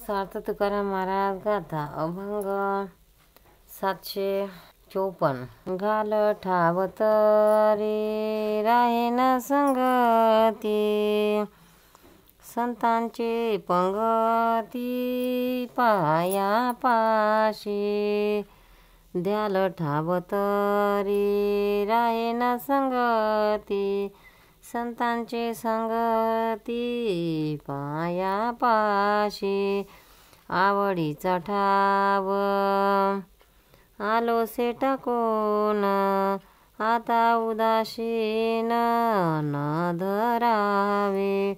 सार्थ तुकाराम महाराज गाथा अभंग 754। घाल ठावत रे राहे न संगती, संतांचे पंगती पाया पाशी। द्याल ठावत रे राहे न संगती, संतांचे संगती पाया पाशी। आवडीचा ठाव आलोसे टाकून, आता उदासीन न धरावे।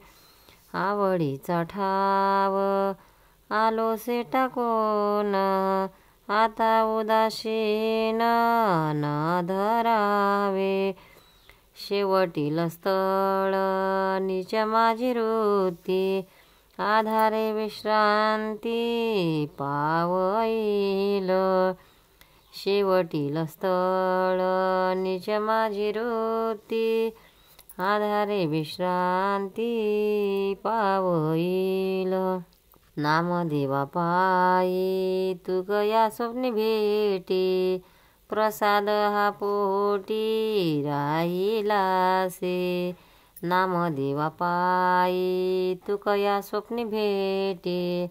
आवडीचा ठाव आलोसे टाकून, आता उदासीन न धरावे। शेवटील स्थळ नीच माझी वृत्ती, आधारे विश्रांती पावईल। शेवटील स्थळ नीच माझी वृत्ती, आधारे विश्रांती पावईल। नामदेवा पायी तू गया स्वप्नी भेटी, प्रसाद हा पोटी राहिलासे। नामदेवा पायी तू कया स्वप्नी भेटी,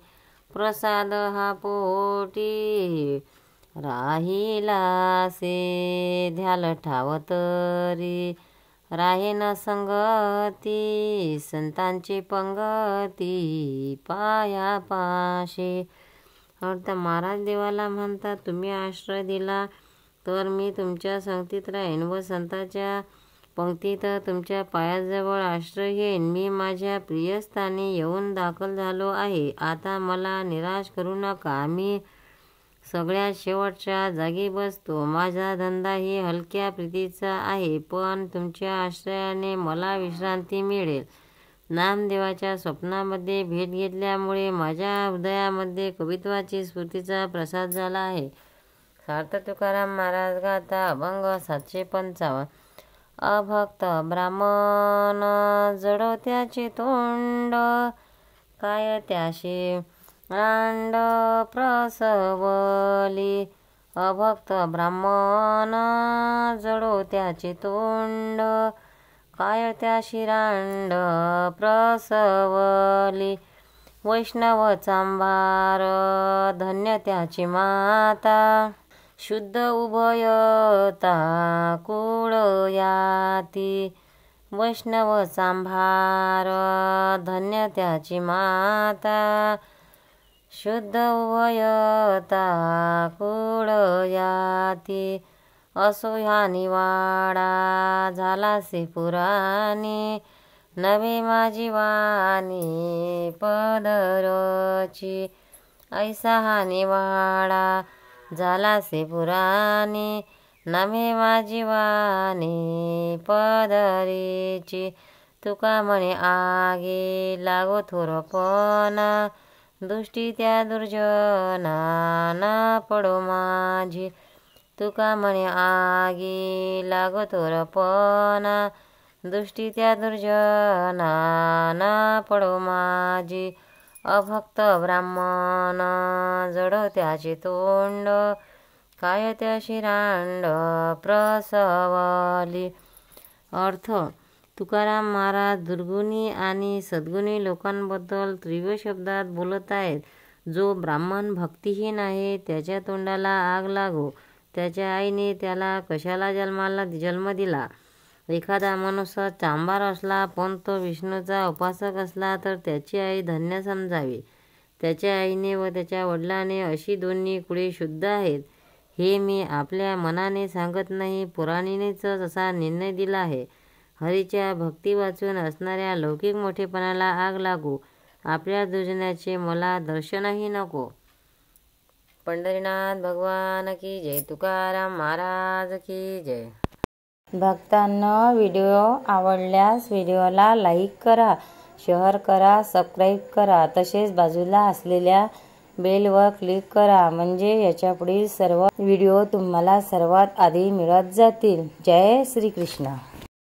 प्रसाद हा पोटी राहिलासे। ध्याल ठावत रे राहे न संगती, संतांची पंगती पाया पाशे। अर्थ महाराज देवाला म्हणतात, तुम्ही आश्रय दिला तर मी तुमच्या संगतीत राहीन व संतांच्या पंक्तीत तुमच्या पायाजवळ आश्रय घेईन। मी माझ्या प्रियस्थानी येऊन दाखल झालो आहे, आता मला निराश करू नका। मी सगळ्यात शेवटच्या जागी बसतो, माझा धंदाही हलक्या प्रीतीचा आहे, पण तुमच्या आश्रयाने मला विश्रांती मिळेल। नामदेवाच्या स्वप्नामध्ये भेट घेतल्यामुळे माझ्या हृदयामध्ये कवित्वाची स्फूर्तीचा प्रसाद झाला आहे। सार्थ तुकाराम महाराज गाथा अभंग 755। अभक्त ब्राह्मण जडो त्याचे तोंड, काय त्याशी रांड प्रसवली। अभक्त ब्राह्मण जडो त्याचे तोंड, काय त्याशी रांड प्रसवली। वैष्णव चांभार धन्य त्याची माता, शुद्ध उभयता कुळ याती। वैष्णव चांभार धन्य त्याची माता, शुद्ध उभयता कुळ याती। असो ह्या निवाडा झालासे पुराणी, नवे माझी वाणी पदरची। ऐसा हा निवाडा झालासे पुराणी, नवे माझी वाणी पदरीची। तुका म्हणे आगे लागो थोरपणा, दृष्टी त्या दुर्जना ना पडो माझी। तुका म्हणे आगे लागो थोरपणा, दृष्टी त्या दुर्जना ना पडो माझी। अभक्त ब्राह्मण जडो त्याचे तोंड, काय त्याशी रांड प्रसवली। अर्थ तुकाराम महाराज दुर्गुणी आणि सद्गुणी लोकांबद्दल तीव्र शब्दात बोलत आहेत। जो ब्राह्मण भक्तिहीन आहे त्याच्या तोंडाला आग लागो, त्याच्या आईने त्याला कशाला जन्म दिला। एखादा मनुष्य चांभार असला पण तो विष्णूचा उपासक असला तर त्याची आई धन्य समजावी। त्याच्या आईने व त्याच्या वडिलांने अशी दोन्ही कुळे शुद्ध आहेत, हे मी आपल्या मनाने सांगत नाही, पुराणीनेच असा निर्णय दिला आहे। हरीच्या भक्ती वाचून असणाऱ्या लौकिक मोठेपणाला आग लागो, आपल्या दुर्जनाचे मला दर्शनही नको। पंढरीनाथ भगवान की जय, तुकाराम महाराज की जय। भक्तांनो, व्हिडिओ आवडल्यास व्हिडिओला लाईक करा, शेअर करा, सबस्क्राईब करा, तसेच बाजूला असलेल्या बेलवर क्लिक करा, म्हणजे याच्यापुढील सर्व व्हिडिओ तुम्हाला सर्वात आधी मिळत जातील। जय श्री कृष्ण।